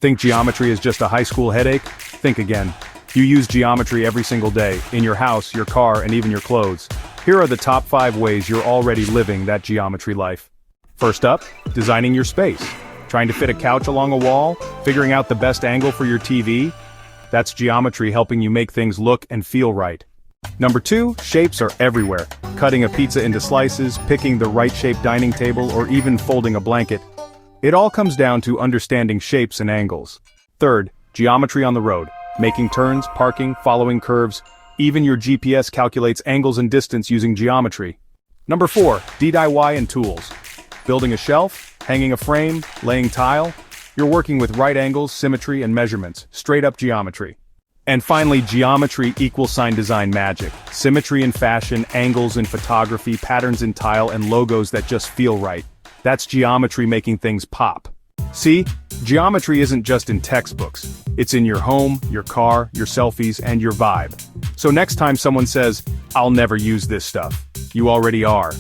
Think geometry is just a high school headache? Think again. You use geometry every single day, in your house, your car, and even your clothes. Here are the top 5 ways you're already living that geometry life. First up, designing your space. Trying to fit a couch along a wall? Figuring out the best angle for your TV? That's geometry helping you make things look and feel right. Number 2, shapes are everywhere. Cutting a pizza into slices, picking the right shaped dining table, or even folding a blanket. It all comes down to understanding shapes and angles. Third, geometry on the road. Making turns, parking, following curves. Even your GPS calculates angles and distance using geometry. Number 4, DIY and tools. Building a shelf, hanging a frame, laying tile. You're working with right angles, symmetry, and measurements. Straight up geometry. And finally, geometry equals sign design magic. Symmetry in fashion, angles in photography, patterns in tile, and logos that just feel right. That's geometry making things pop. See, geometry isn't just in textbooks. It's in your home, your car, your selfies, and your vibe. So next time someone says, "I'll never use this stuff," you already are.